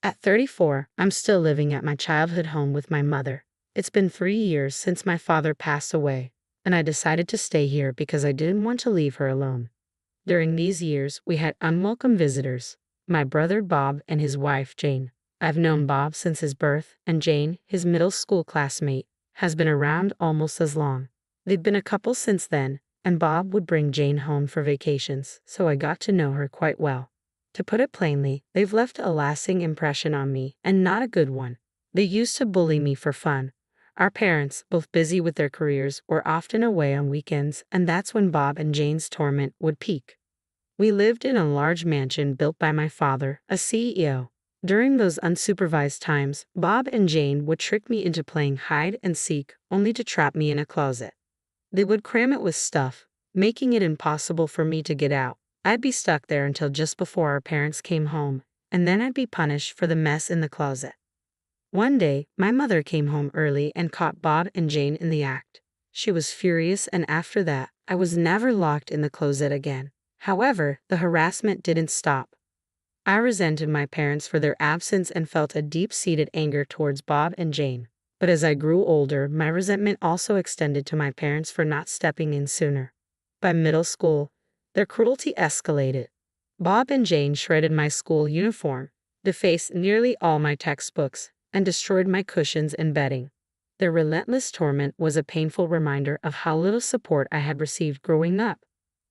At 34, I'm still living at my childhood home with my mother. It's been 3 years since my father passed away, and I decided to stay here because I didn't want to leave her alone. During these years, we had unwelcome visitors, my brother Bob and his wife Jane. I've known Bob since his birth, and Jane, his middle school classmate, has been around almost as long. They've been a couple since then, and Bob would bring Jane home for vacations, so I got to know her quite well. To put it plainly, they've left a lasting impression on me, and not a good one. They used to bully me for fun. Our parents, both busy with their careers, were often away on weekends, and that's when Bob and Jane's torment would peak. We lived in a large mansion built by my father, a CEO. During those unsupervised times, Bob and Jane would trick me into playing hide and seek, only to trap me in a closet. They would cram it with stuff, making it impossible for me to get out. I'd be stuck there until just before our parents came home, and then I'd be punished for the mess in the closet. One day, my mother came home early and caught Bob and Jane in the act. She was furious, and after that, I was never locked in the closet again. However, the harassment didn't stop. I resented my parents for their absence and felt a deep-seated anger towards Bob and Jane. But as I grew older, my resentment also extended to my parents for not stepping in sooner. By middle school, their cruelty escalated. Bob and Jane shredded my school uniform, defaced nearly all my textbooks, and destroyed my cushions and bedding. Their relentless torment was a painful reminder of how little support I had received growing up.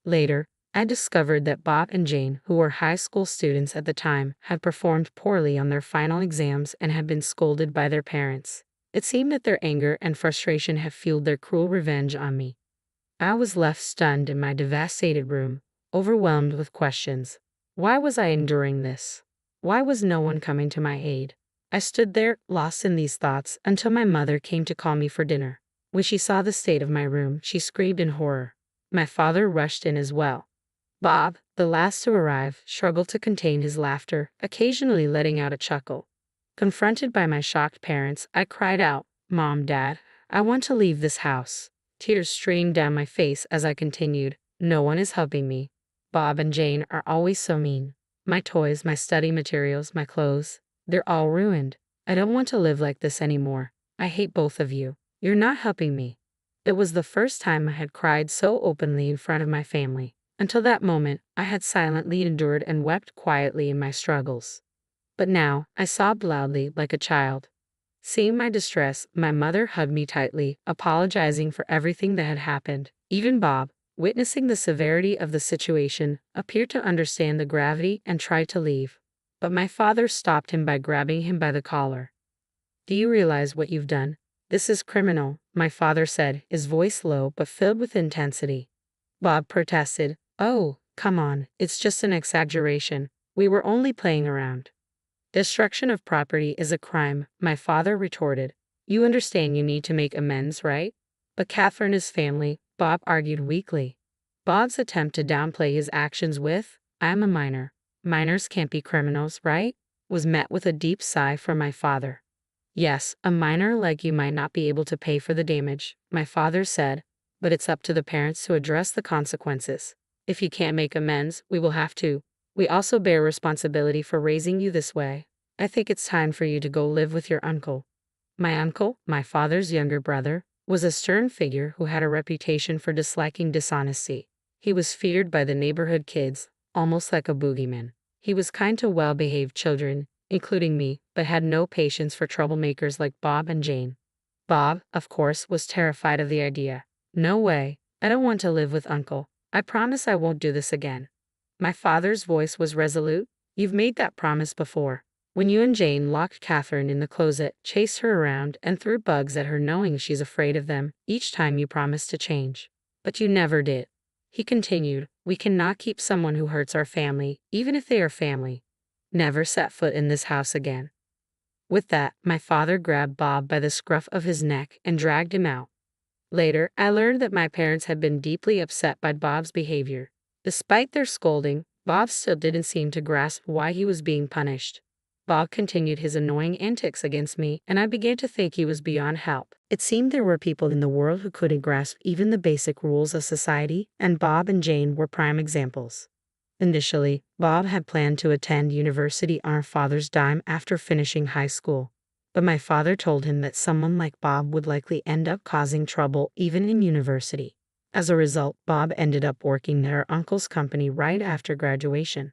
Later, I discovered that Bob and Jane, who were high school students at the time, had performed poorly on their final exams and had been scolded by their parents. It seemed that their anger and frustration had fueled their cruel revenge on me. I was left stunned in my devastated room, overwhelmed with questions. Why was I enduring this? Why was no one coming to my aid? I stood there, lost in these thoughts, until my mother came to call me for dinner. When she saw the state of my room, she screamed in horror. My father rushed in as well. Bob, the last to arrive, struggled to contain his laughter, occasionally letting out a chuckle. Confronted by my shocked parents, I cried out, "Mom, Dad, I want to leave this house." Tears streamed down my face as I continued, "No one is helping me. Bob and Jane are always so mean. My toys, my study materials, my clothes, they're all ruined. I don't want to live like this anymore. I hate both of you. You're not helping me." It was the first time I had cried so openly in front of my family. Until that moment, I had silently endured and wept quietly in my struggles. But now, I sobbed loudly like a child. Seeing my distress, my mother hugged me tightly, apologizing for everything that had happened. Even Bob, witnessing the severity of the situation, appeared to understand the gravity and tried to leave. But my father stopped him by grabbing him by the collar. "Do you realize what you've done? This is criminal," my father said, his voice low but filled with intensity. Bob protested, "Oh, come on, it's just an exaggeration. We were only playing around." "Destruction of property is a crime," my father retorted. "You understand you need to make amends, right?" "But Catherine is family," Bob argued weakly. Bob's attempt to downplay his actions with, "I'm a minor. Minors can't be criminals, right?" was met with a deep sigh from my father. "Yes, a minor like you might not be able to pay for the damage," my father said, "but it's up to the parents to address the consequences. If you can't make amends, we will have to. We also bear responsibility for raising you this way. I think it's time for you to go live with your uncle." My uncle, my father's younger brother, was a stern figure who had a reputation for disliking dishonesty. He was feared by the neighborhood kids, almost like a boogeyman. He was kind to well-behaved children, including me, but had no patience for troublemakers like Bob and Jane. Bob, of course, was terrified of the idea. "No way. I don't want to live with Uncle. I promise I won't do this again." My father's voice was resolute. "You've made that promise before. When you and Jane locked Catherine in the closet, chased her around, and threw bugs at her knowing she's afraid of them, each time you promised to change. But you never did." He continued, "We cannot keep someone who hurts our family, even if they are family. Never set foot in this house again." With that, my father grabbed Bob by the scruff of his neck and dragged him out. Later, I learned that my parents had been deeply upset by Bob's behavior. Despite their scolding, Bob still didn't seem to grasp why he was being punished. Bob continued his annoying antics against me, and I began to think he was beyond help. It seemed there were people in the world who couldn't grasp even the basic rules of society, and Bob and Jane were prime examples. Initially, Bob had planned to attend university on our father's dime after finishing high school. But my father told him that someone like Bob would likely end up causing trouble even in university. As a result, Bob ended up working at our uncle's company right after graduation.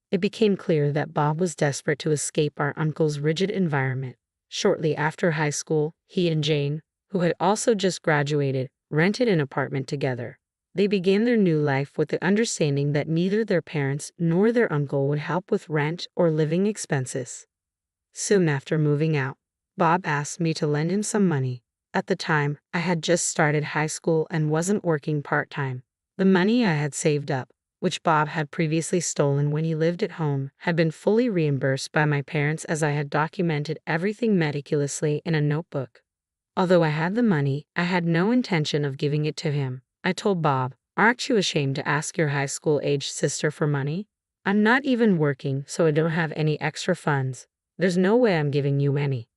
It became clear that Bob was desperate to escape our uncle's rigid environment. Shortly after high school, he and Jane, who had also just graduated, rented an apartment together. They began their new life with the understanding that neither their parents nor their uncle would help with rent or living expenses. Soon after moving out, Bob asked me to lend him some money. At the time, I had just started high school and wasn't working part-time. The money I had saved up, which Bob had previously stolen when he lived at home, had been fully reimbursed by my parents as I had documented everything meticulously in a notebook. Although I had the money, I had no intention of giving it to him. I told Bob, "Aren't you ashamed to ask your high school-aged sister for money? I'm not even working, so I don't have any extra funds. There's no way I'm giving you any."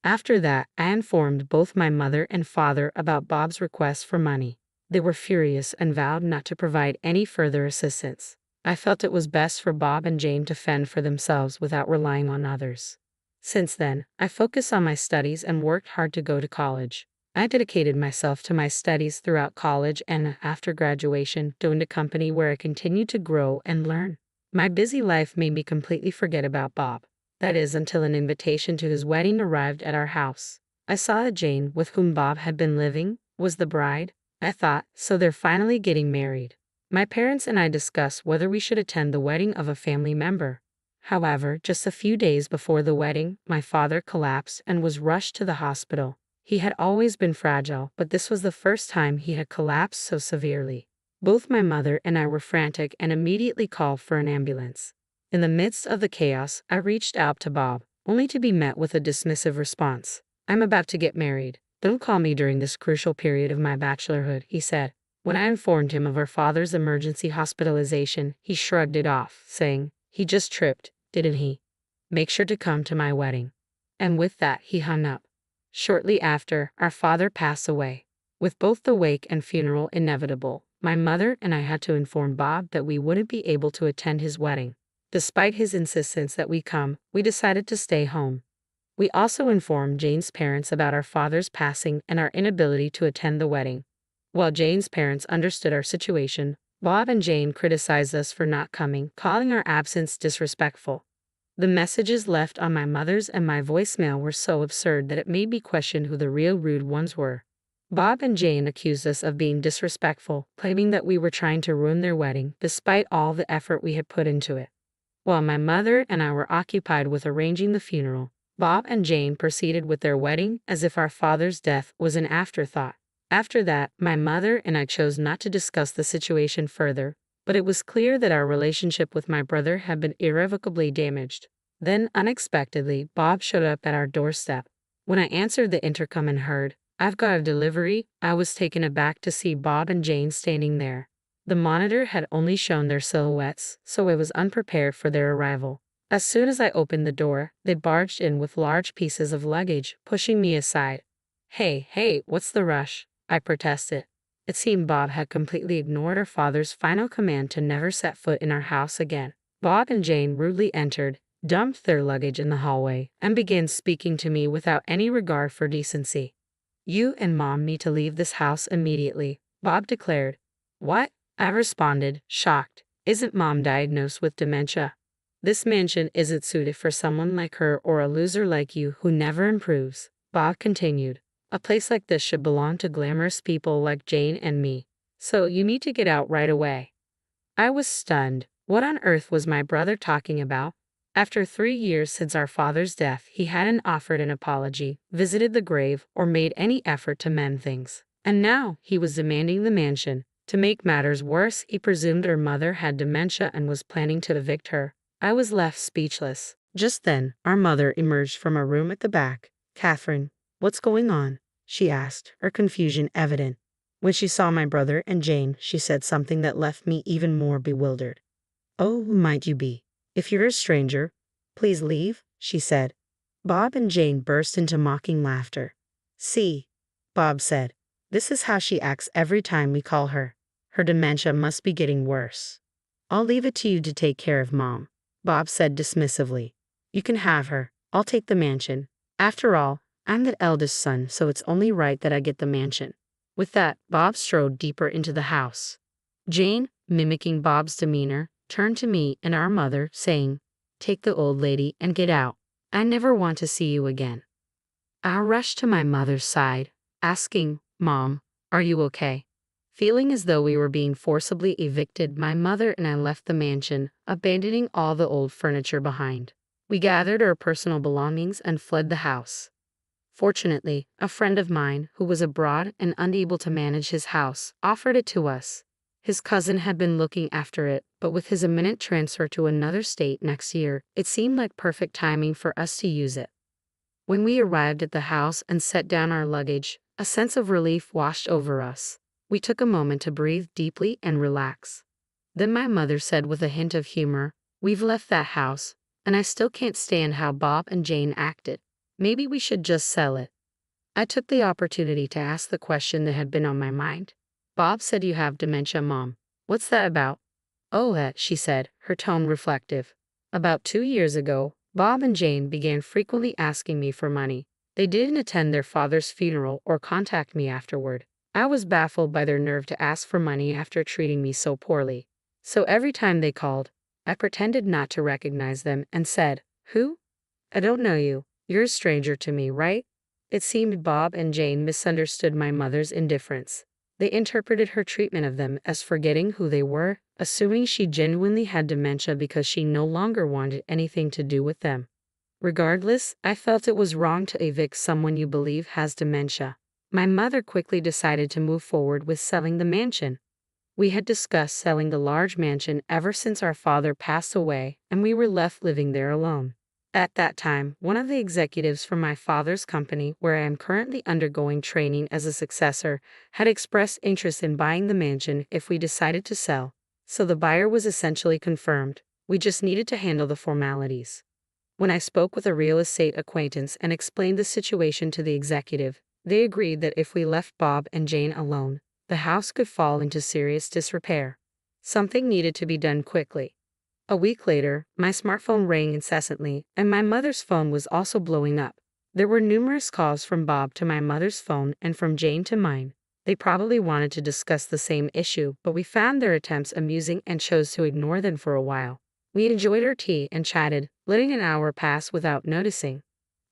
After that, I informed both my mother and father about Bob's request for money. They were furious and vowed not to provide any further assistance. I felt it was best for Bob and Jane to fend for themselves without relying on others. Since then, I focused on my studies and worked hard to go to college. I dedicated myself to my studies throughout college and, after graduation, joined a company where I continued to grow and learn. My busy life made me completely forget about Bob. That is, until an invitation to his wedding arrived at our house. I saw that Jane, with whom Bob had been living, was the bride. I thought, so they're finally getting married. My parents and I discussed whether we should attend the wedding of a family member. However, just a few days before the wedding, my father collapsed and was rushed to the hospital. He had always been fragile, but this was the first time he had collapsed so severely. Both my mother and I were frantic and immediately called for an ambulance. In the midst of the chaos, I reached out to Bob, only to be met with a dismissive response. "I'm about to get married. Don't call me during this crucial period of my bachelorhood," he said. When I informed him of our father's emergency hospitalization, he shrugged it off, saying, "He just tripped, didn't he? Make sure to come to my wedding." And with that, he hung up. Shortly after, our father passed away. With both the wake and funeral inevitable, my mother and I had to inform Bob that we wouldn't be able to attend his wedding. Despite his insistence that we come, we decided to stay home. We also informed Jane's parents about our father's passing and our inability to attend the wedding. While Jane's parents understood our situation, Bob and Jane criticized us for not coming, calling our absence disrespectful. The messages left on my mother's and my voicemail were so absurd that it made me question who the real rude ones were. Bob and Jane accused us of being disrespectful, claiming that we were trying to ruin their wedding, despite all the effort we had put into it. While my mother and I were occupied with arranging the funeral, Bob and Jane proceeded with their wedding as if our father's death was an afterthought. After that, my mother and I chose not to discuss the situation further, but it was clear that our relationship with my brother had been irrevocably damaged. Then, unexpectedly, Bob showed up at our doorstep. When I answered the intercom and heard, "I've got a delivery," I was taken aback to see Bob and Jane standing there. The monitor had only shown their silhouettes, so I was unprepared for their arrival. As soon as I opened the door, they barged in with large pieces of luggage, pushing me aside. Hey, what's the rush?" I protested. It seemed Bob had completely ignored our father's final command to never set foot in our house again. Bob and Jane rudely entered, dumped their luggage in the hallway, and began speaking to me without any regard for decency. "You and Mom need to leave this house immediately," Bob declared. "What?" I responded, shocked. "Isn't Mom diagnosed with dementia? This mansion isn't suited for someone like her or a loser like you who never improves." Bob continued, "A place like this should belong to glamorous people like Jane and me. So you need to get out right away." I was stunned. What on earth was my brother talking about? After 3 years since our father's death, he hadn't offered an apology, visited the grave, or made any effort to mend things. And now, he was demanding the mansion. To make matters worse, he presumed her mother had dementia and was planning to evict her. I was left speechless. Just then, our mother emerged from a room at the back. "Catherine, what's going on?" she asked, her confusion evident. When she saw my brother and Jane, she said something that left me even more bewildered. "Oh, who might you be? If you're a stranger, please leave," she said. Bob and Jane burst into mocking laughter. "See," Bob said, "this is how she acts every time we call her. Her dementia must be getting worse." I'll leave it to you to take care of Mom, Bob said dismissively. You can have her. I'll take the mansion. After all, I'm the eldest son, so it's only right that I get the mansion. With that, Bob strode deeper into the house. Jane, mimicking Bob's demeanor, turned to me and our mother, saying, "Take the old lady and get out. I never want to see you again." I rushed to my mother's side, asking, "Mom, are you okay?" Feeling as though we were being forcibly evicted, my mother and I left the mansion, abandoning all the old furniture behind. We gathered our personal belongings and fled the house. Fortunately, a friend of mine, who was abroad and unable to manage his house, offered it to us. His cousin had been looking after it, but with his imminent transfer to another state next year, it seemed like perfect timing for us to use it. When we arrived at the house and set down our luggage, a sense of relief washed over us. We took a moment to breathe deeply and relax. Then my mother said with a hint of humor, "We've left that house, and I still can't stand how Bob and Jane acted. Maybe we should just sell it." I took the opportunity to ask the question that had been on my mind. "Bob said you have dementia, Mom. What's that about?" "Oh, that," she said, her tone reflective. "About 2 years ago, Bob and Jane began frequently asking me for money. They didn't attend their father's funeral or contact me afterward. I was baffled by their nerve to ask for money after treating me so poorly. So every time they called, I pretended not to recognize them and said, 'Who? I don't know you. You're a stranger to me, right?' It seemed Bob and Jane misunderstood my mother's indifference. They interpreted her treatment of them as forgetting who they were, assuming she genuinely had dementia because she no longer wanted anything to do with them. Regardless, I felt it was wrong to evict someone you believe has dementia. My mother quickly decided to move forward with selling the mansion. We had discussed selling the large mansion ever since our father passed away, and we were left living there alone. At that time, one of the executives from my father's company, where I am currently undergoing training as a successor, had expressed interest in buying the mansion if we decided to sell. So the buyer was essentially confirmed. We just needed to handle the formalities. When I spoke with a real estate acquaintance and explained the situation to the executive, they agreed that if we left Bob and Jane alone, the house could fall into serious disrepair. Something needed to be done quickly. A week later, my smartphone rang incessantly, and my mother's phone was also blowing up. There were numerous calls from Bob to my mother's phone and from Jane to mine. They probably wanted to discuss the same issue, but we found their attempts amusing and chose to ignore them for a while. We enjoyed our tea and chatted, letting an hour pass without noticing.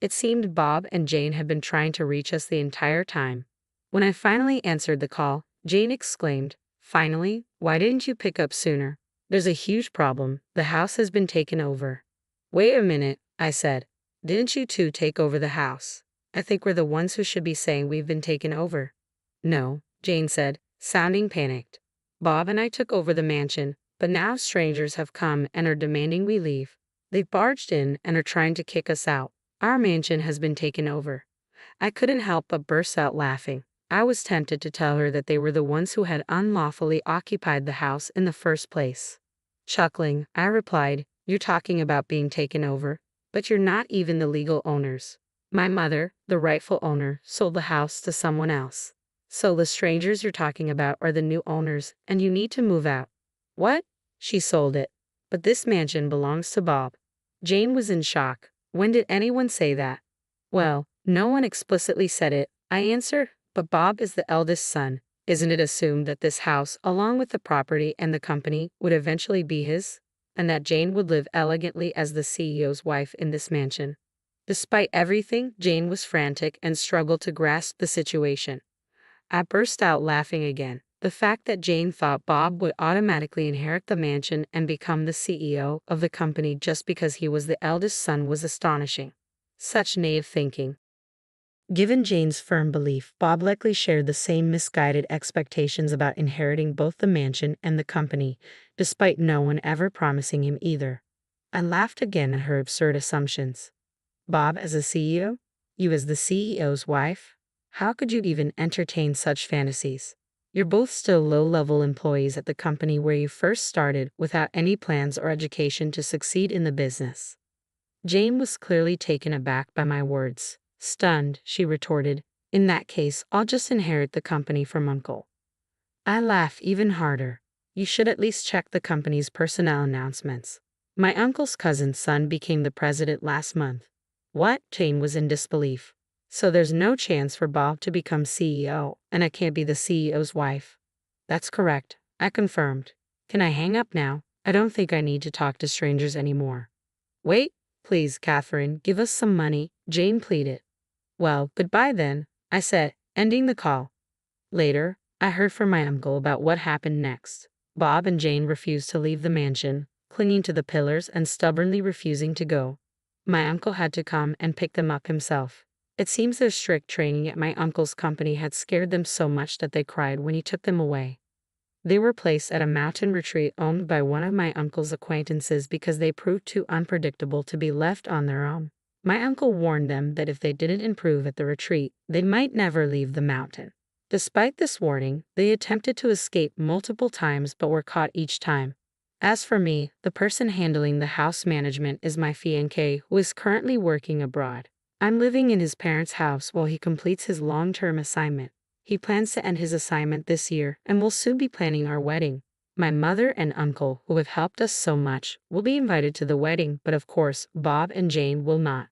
It seemed Bob and Jane had been trying to reach us the entire time. When I finally answered the call, Jane exclaimed, "Finally, why didn't you pick up sooner? There's a huge problem. The house has been taken over." "Wait a minute," I said. "Didn't you two take over the house? I think we're the ones who should be saying we've been taken over." "No," Jane said, sounding panicked. "Bob and I took over the mansion, but now strangers have come and are demanding we leave. They've barged in and are trying to kick us out. Our mansion has been taken over." I couldn't help but burst out laughing. I was tempted to tell her that they were the ones who had unlawfully occupied the house in the first place. Chuckling, I replied, "You're talking about being taken over, but you're not even the legal owners. My mother, the rightful owner, sold the house to someone else. So the strangers you're talking about are the new owners, and you need to move out." "What?" "She sold it. But this mansion belongs to Bob." Jane was in shock. "When did anyone say that?" "Well, no one explicitly said it," I answered, "but Bob is the eldest son. Isn't it assumed that this house, along with the property and the company, would eventually be his? And that Jane would live elegantly as the CEO's wife in this mansion?" Despite everything, Jane was frantic and struggled to grasp the situation. I burst out laughing again. The fact that Jane thought Bob would automatically inherit the mansion and become the CEO of the company just because he was the eldest son was astonishing. Such naive thinking. Given Jane's firm belief, Bob likely shared the same misguided expectations about inheriting both the mansion and the company, despite no one ever promising him either. I laughed again at her absurd assumptions. "Bob as a CEO? You as the CEO's wife? How could you even entertain such fantasies? You're both still low-level employees at the company where you first started without any plans or education to succeed in the business." Jane was clearly taken aback by my words. Stunned, she retorted, "In that case, I'll just inherit the company from Uncle." I laughed even harder. You should at least check the company's personnel announcements. My uncle's cousin's son became the president last month. What? Jane was in disbelief. So there's no chance for Bob to become CEO, and I can't be the CEO's wife. That's correct, I confirmed. Can I hang up now? I don't think I need to talk to strangers anymore. Wait, please, Catherine, give us some money, Jane pleaded. Well, goodbye then, I said, ending the call. Later, I heard from my uncle about what happened next. Bob and Jane refused to leave the mansion, clinging to the pillars and stubbornly refusing to go. My uncle had to come and pick them up himself. It seems their strict training at my uncle's company had scared them so much that they cried when he took them away. They were placed at a mountain retreat owned by one of my uncle's acquaintances because they proved too unpredictable to be left on their own. My uncle warned them that if they didn't improve at the retreat, they might never leave the mountain. Despite this warning, they attempted to escape multiple times but were caught each time. As for me, the person handling the house management is my fiancé, who is currently working abroad. I'm living in his parents' house while he completes his long-term assignment. He plans to end his assignment this year and will soon be planning our wedding. My mother and uncle, who have helped us so much, will be invited to the wedding, but of course, Bob and Jane will not.